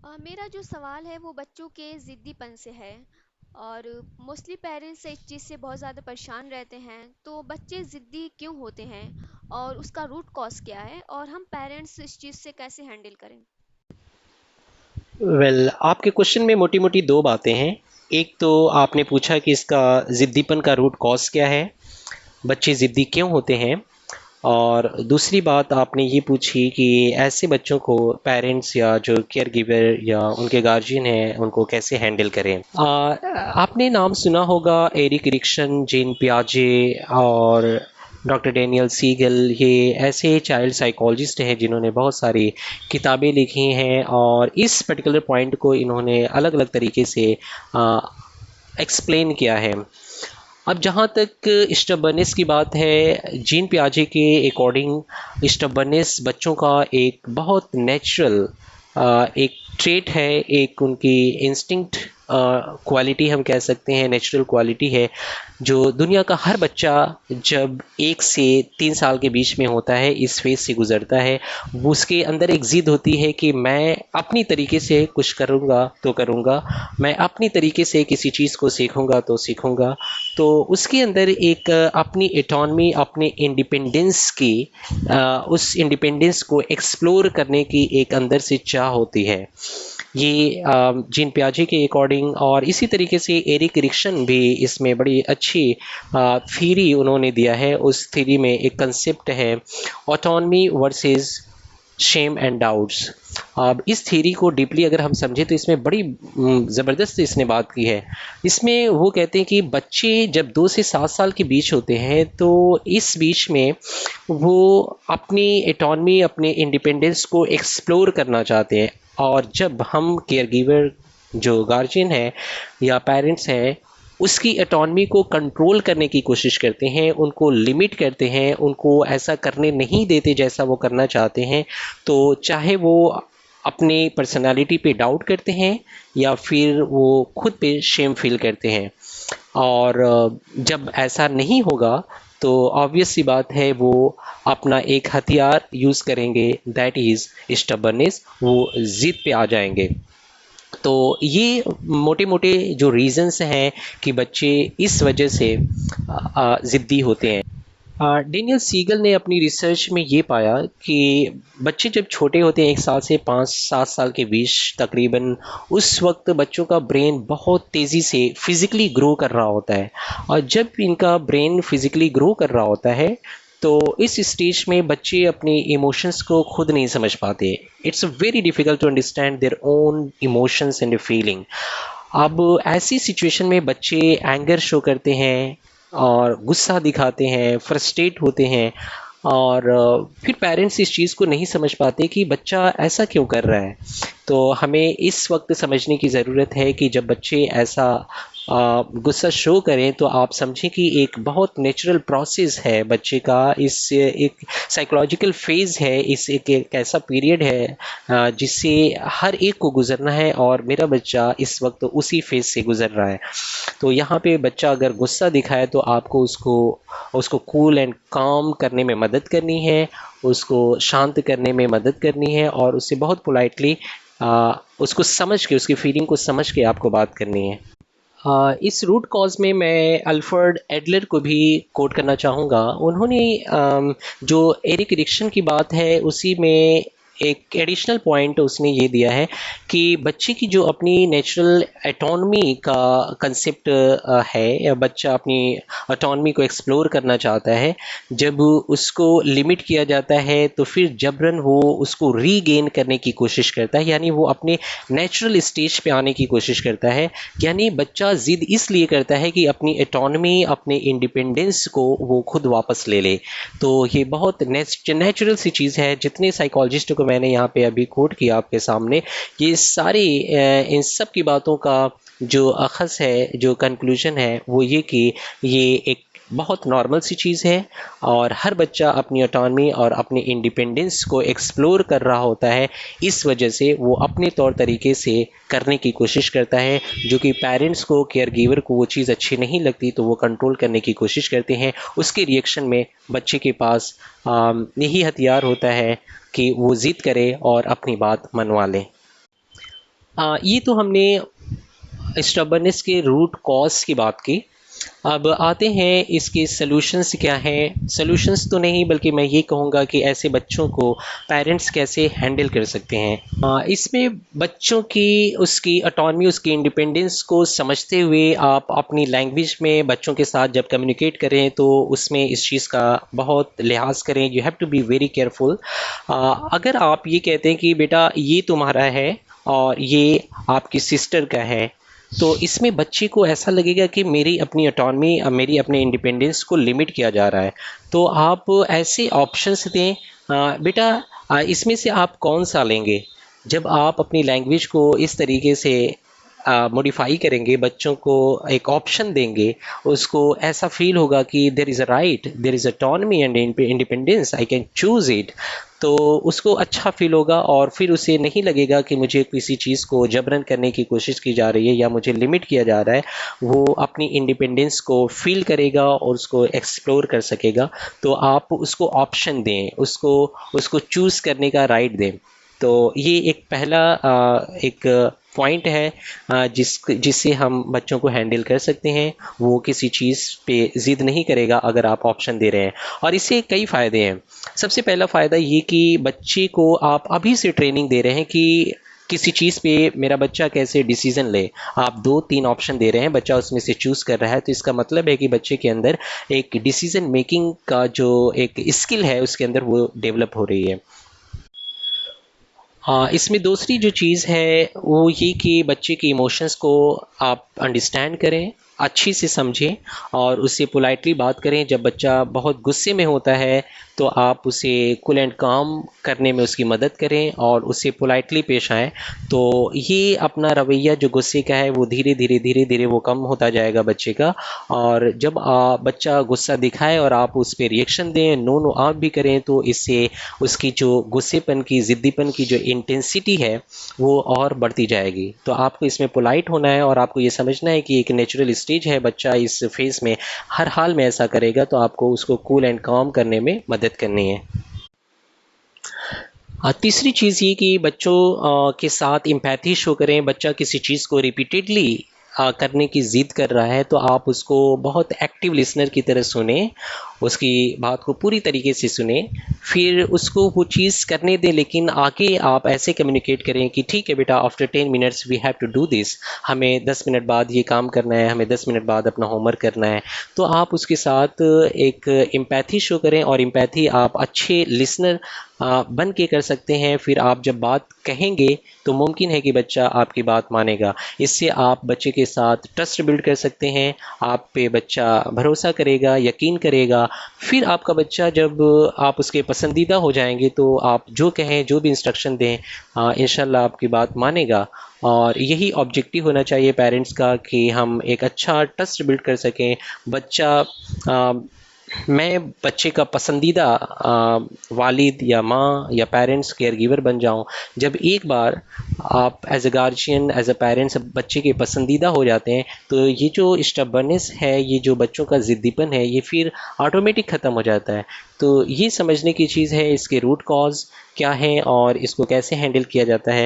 मेरा जो सवाल है वो बच्चों के ज़िद्दीपन से है। और मोस्टली पेरेंट्स इस चीज़ से बहुत ज़्यादा परेशान रहते हैं। तो बच्चे ज़िद्दी क्यों होते हैं और उसका रूट कॉज़ क्या है और हम पेरेंट्स इस चीज़ से कैसे हैंडल करें? आपके क्वेश्चन में मोटी मोटी दो बातें हैं। एक तो आपने पूछा कि इसका ज़िद्दीपन का रूट कॉज क्या है, बच्चे ज़िद्दी क्यों होते हैं। और दूसरी बात आपने ये पूछी कि ऐसे बच्चों को पेरेंट्स या जो केयर गिवर या उनके गार्जियन हैं उनको कैसे हैंडल करें। आपने नाम सुना होगा एरिक एरिक्सन, जेन पियाजे और डॉक्टर डेनियल सीगल। ये ऐसे चाइल्ड साइकोलॉजिस्ट हैं जिन्होंने बहुत सारी किताबें लिखी हैं और इस पर्टिकुलर पॉइंट को इन्होंने अलग अलग तरीके से एक्सप्लेन किया है। अब जहाँ तक स्टबर्नेस की बात है, जीन पियाजे के अकॉर्डिंग स्टबर्नेस बच्चों का एक बहुत नेचुरल एक ट्रेट है, एक उनकी इंस्टिंक्ट क्वालिटी हम कह सकते हैं, नेचुरल क्वालिटी है जो दुनिया का हर बच्चा जब 1 से 3 साल के बीच में होता है, इस फेज से गुजरता है। वो उसके अंदर एक ज़िद होती है कि मैं अपनी तरीके से कुछ करूँगा तो करूँगा, मैं अपनी तरीके से किसी चीज़ को सीखूँगा तो सीखूँगा। तो उसके अंदर एक अपनी एटॉनमी, अपने इंडिपेंडेंस की उस इंडिपेंडेंस को एक्सप्लोर करने की एक अंदर से चाह होती है। ये जीन पियाजे के अकॉर्डिंग, और इसी तरीके से एरिक एरिक्सन भी इसमें बड़ी अच्छी थ्योरी उन्होंने दिया है। उस थ्योरी में एक कंसेप्ट है autonomy versus shame and doubts. अब इस थ्योरी को डीपली अगर हम समझें तो इसमें बड़ी ज़बरदस्त इसने बात की है। इसमें वो कहते हैं कि बच्चे जब 2 से 7 साल के बीच होते हैं तो इस बीच में वो अपनी एटॉनमी, अपने इंडिपेंडेंस को एक्सप्लोर करना चाहते हैं। और जब हम केयर गिवर, जो गार्जियन है या पेरेंट्स हैं, उसकी एटॉनमी को कंट्रोल करने की कोशिश करते हैं, उनको लिमिट करते हैं, उनको ऐसा करने नहीं देते जैसा वो करना चाहते हैं, तो चाहे वो अपने पर्सनालिटी पे डाउट करते हैं या फिर वो खुद पे शेम फील करते हैं। और जब ऐसा नहीं होगा तो ऑब्वियस सी बात है वो अपना एक हथियार यूज़ करेंगे, दैट इज़ स्टबर्नेस। वो ज़िद पे आ जाएंगे। तो ये मोटे मोटे जो रीज़न्स हैं कि बच्चे इस वजह से ज़िद्दी होते हैं। डेनियल सीगल ने अपनी रिसर्च में ये पाया कि बच्चे जब छोटे होते हैं, 1 साल से 5-7 साल के बीच तकरीबन, उस वक्त बच्चों का ब्रेन बहुत तेज़ी से फिज़िकली ग्रो कर रहा होता है। और जब इनका ब्रेन फिज़िकली ग्रो कर रहा होता है तो इस स्टेज में बच्चे अपने इमोशंस को खुद नहीं समझ पाते। It's very difficult to understand their own emotions and feeling. अब ऐसी सिचुएशन में बच्चे एंगर शो करते हैं और गुस्सा दिखाते हैं, फ्रस्ट्रेट होते हैं। और फिर पेरेंट्स इस चीज़ को नहीं समझ पाते कि बच्चा ऐसा क्यों कर रहा है। तो हमें इस वक्त समझने की ज़रूरत है कि जब बच्चे ऐसा गुस्सा शो करें तो आप समझें कि एक बहुत नेचुरल प्रोसेस है बच्चे का। इस एक साइकोलॉजिकल फेज़ है, इस एक ऐसा पीरियड है जिससे हर एक को गुजरना है, और मेरा बच्चा इस वक्त उसी फेज़ से गुजर रहा है। तो यहाँ पे बच्चा अगर गुस्सा दिखाए तो आपको उसको उसको कूल एंड काम करने में मदद करनी है, उसको शांत करने में मदद करनी है, और उससे बहुत पोलाइटली उसको समझ के, उसकी फीलिंग को समझ के आपको बात करनी है। इस रूट कॉज में मैं अल्फ्रेड एडलर को भी कोट करना चाहूँगा। उन्होंने जो एरिक एरिक्सन की बात है उसी में एक एडिशनल पॉइंट उसने ये दिया है कि बच्चे की जो अपनी नेचुरल एटॉनमी का कंसेप्ट है, या बच्चा अपनी एटॉनमी को एक्सप्लोर करना चाहता है, जब उसको लिमिट किया जाता है तो फिर जबरन वो उसको रीगेन करने की कोशिश करता है, यानी वो अपने नेचुरल स्टेज पे आने की कोशिश करता है। यानी बच्चा ज़िद इसलिए करता है कि अपनी एटॉनमी, अपने इंडिपेंडेंस को वो खुद वापस ले ले। तो ये बहुत नेचुरल सी चीज़ है। जितने साइकोलॉजिस्टों को मैंने यहाँ पे अभी कोट किया आपके सामने, ये सारी इन सब की बातों का जो अखज़ है, जो कंक्लूजन है, वो ये कि ये एक बहुत नॉर्मल सी चीज़ है, और हर बच्चा अपनी ऑटोनमी और अपनी इंडिपेंडेंस को एक्सप्लोर कर रहा होता है। इस वजह से वो अपने तौर तरीके से करने की कोशिश करता है, जो कि पेरेंट्स को, केयर गिवर को वो चीज़ अच्छी नहीं लगती तो वो कंट्रोल करने की कोशिश करते हैं। उसके रिएक्शन में बच्चे के पास यही हथियार होता है कि वो ज़िद करे और अपनी बात मनवा ले। ये तो हमने स्टबर्ननेस के रूट कॉज की बात की। अब आते हैं इसके सॉल्यूशंस क्या हैं। सॉल्यूशंस तो नहीं, बल्कि मैं ये कहूँगा कि ऐसे बच्चों को पेरेंट्स कैसे हैंडल कर सकते हैं। इसमें बच्चों की उसकी ऑटोनॉमी, उसकी इंडिपेंडेंस को समझते हुए आप अपनी लैंग्वेज में बच्चों के साथ जब कम्युनिकेट करें तो उसमें इस चीज़ का बहुत लिहाज करें। You have to be very careful. अगर आप ये कहते हैं कि बेटा ये तुम्हारा है और ये आपकी सिस्टर का है, तो इसमें बच्चे को ऐसा लगेगा कि मेरी अपनी ऑटोनॉमी, मेरी अपने इंडिपेंडेंस को लिमिट किया जा रहा है। तो आप ऐसे ऑप्शंस दें, बेटा इसमें से आप कौन सा लेंगे। जब आप अपनी लैंग्वेज को इस तरीके से मॉडिफाई करेंगे, बच्चों को एक ऑप्शन देंगे, उसको ऐसा फील होगा कि there is a right, there is autonomy and independence, I can choose it. तो उसको अच्छा फील होगा और फिर उसे नहीं लगेगा कि मुझे किसी चीज़ को जबरन करने की कोशिश की जा रही है या मुझे लिमिट किया जा रहा है। वो अपनी इंडिपेंडेंस को फील करेगा और उसको एक्सप्लोर कर सकेगा। तो आप उसको ऑप्शन दें, उसको उसको चूज़ करने का राइट दें। तो ये एक पहला एक पॉइंट है जिससे हम बच्चों को हैंडल कर सकते हैं। वो किसी चीज़ पे ज़िद नहीं करेगा अगर आप ऑप्शन दे रहे हैं। और इससे कई फ़ायदे हैं। सबसे पहला फ़ायदा ये कि बच्चे को आप अभी से ट्रेनिंग दे रहे हैं कि किसी चीज़ पे मेरा बच्चा कैसे डिसीज़न ले। आप 2-3 ऑप्शन दे रहे हैं, बच्चा उसमें से चूज़ कर रहा है, तो इसका मतलब है कि बच्चे के अंदर एक डिसीज़न मेकिंग का जो एक स्किल है उसके अंदर वो डेवलप हो रही है। हाँ, इसमें दूसरी जो चीज़ है वो ये कि बच्चे के इमोशंस को आप अंडरस्टैंड करें, अच्छी से समझें और उससे पोलाइटली बात करें। जब बच्चा बहुत गुस्से में होता है तो आप उसे कूल एंड काम करने में उसकी मदद करें और उससे पोलाइटली पेश आएँ। तो ये अपना रवैया जो गुस्से का है वो धीरे धीरे वो कम होता जाएगा बच्चे का। और जब बच्चा गुस्सा दिखाए और आप उस पर रिएक्शन दें, नो नो आप भी करें, तो इससे उसकी जो गुस्सेपन की, ज़िद्दीपन की जो इंटेंसिटी है वो और बढ़ती जाएगी। तो आपको इसमें पोलाइट होना है और आपको ये समझना है कि एक नेचुरल स्टेज है, बच्चा इस फेज़ में हर हाल में ऐसा करेगा, तो आपको उसको कूल एंड काम करने में मदद करनी है। तीसरी चीज़ ये कि बच्चों के साथ एम्पैथी शो करें। बच्चा किसी चीज़ को रिपीटेडली करने की ज़िद कर रहा है तो आप उसको बहुत एक्टिव लिसनर की तरह सुने, उसकी बात को पूरी तरीके से सुने, फिर उसको वो चीज़ करने दें। लेकिन आगे आप ऐसे कम्युनिकेट करें कि ठीक है बेटा, after 10 minutes we have to do this, हमें 10 मिनट बाद ये काम करना है, हमें 10 मिनट बाद अपना होमवर्क करना है। तो आप उसके साथ एक एम्पैथी शो करें और एम्पैथी आप अच्छे लिसनर बन के कर सकते हैं। फिर आप जब बात कहेंगे तो मुमकिन है कि बच्चा आपकी बात मानेगा। इससे आप बच्चे के साथ ट्रस्ट बिल्ड कर सकते हैं, आप पे बच्चा भरोसा करेगा, यकीन करेगा। फिर आपका बच्चा जब आप उसके पसंदीदा हो जाएंगे तो आप जो कहें, जो भी इंस्ट्रक्शन दें, इंशाल्लाह आपकी बात मानेगा। और यही ऑब्जेक्टिव होना चाहिए पेरेंट्स का कि हम एक अच्छा ट्रस्ट बिल्ड कर सकें। बच्चा मैं बच्चे का पसंदीदा वालिद या माँ या पेरेंट्स केयर गिवर बन जाऊँ। जब एक बार आप as a guardian, as a parents बच्चे के पसंदीदा हो जाते हैं तो ये जो स्टबर्ननेस है, ये जो बच्चों का ज़िद्दीपन है, ये फिर ऑटोमेटिक ख़त्म हो जाता है। तो ये समझने की चीज़ है इसके रूट कॉज क्या हैं और इसको कैसे हैंडल किया जाता है।